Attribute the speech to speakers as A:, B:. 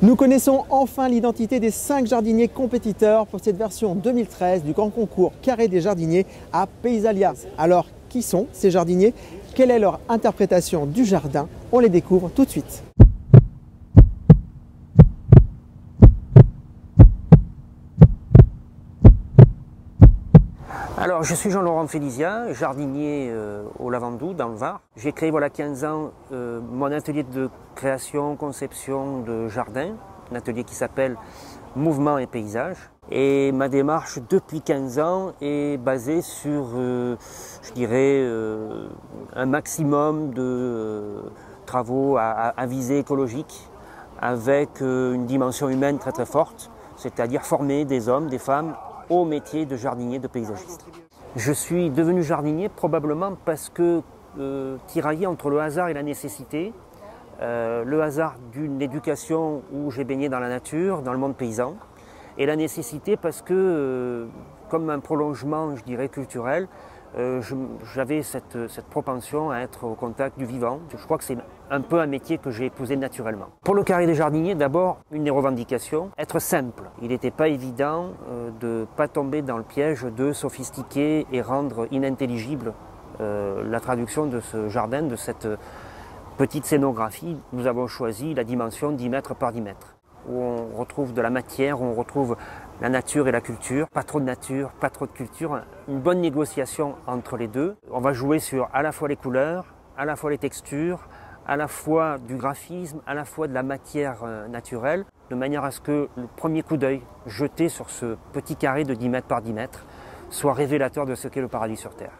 A: Nous connaissons enfin l'identité des 5 jardiniers compétiteurs pour cette version 2013 du grand concours Carré des jardiniers à Paysalia. Alors, qui sont ces jardiniers? Quelle est leur interprétation du jardin? On les découvre tout de suite.
B: Alors, je suis Jean-Laurent Félisien, jardinier au Lavandou, dans le Var. J'ai créé voilà 15 ans mon atelier de création, conception de jardin, un atelier qui s'appelle Mouvement et Paysage. Et ma démarche depuis 15 ans est basée sur, je dirais, un maximum de travaux à visée écologique, avec une dimension humaine très très forte, c'est-à-dire former des hommes, des femmes, au métier de jardinier, de paysagiste. Je suis devenu jardinier probablement parce que tiraillé entre le hasard et la nécessité, le hasard d'une éducation où j'ai baigné dans la nature, dans le monde paysan, et la nécessité parce que, comme un prolongement, je dirais, culturel, j'avais cette propension à être au contact du vivant. Je crois que c'est un peu un métier que j'ai épousé naturellement. Pour le carré des jardiniers, d'abord, une des revendications, être simple. Il n'était pas évident de ne pas tomber dans le piège de sophistiquer et rendre inintelligible la traduction de ce jardin, de cette petite scénographie. Nous avons choisi la dimension 10 mètres par 10 mètres, où on retrouve de la matière, où on retrouve la nature et la culture. Pas trop de nature, pas trop de culture, une bonne négociation entre les deux. On va jouer sur à la fois les couleurs, à la fois les textures, à la fois du graphisme, à la fois de la matière naturelle, de manière à ce que le premier coup d'œil jeté sur ce petit carré de 10 mètres par 10 mètres soit révélateur de ce qu'est le paradis sur Terre.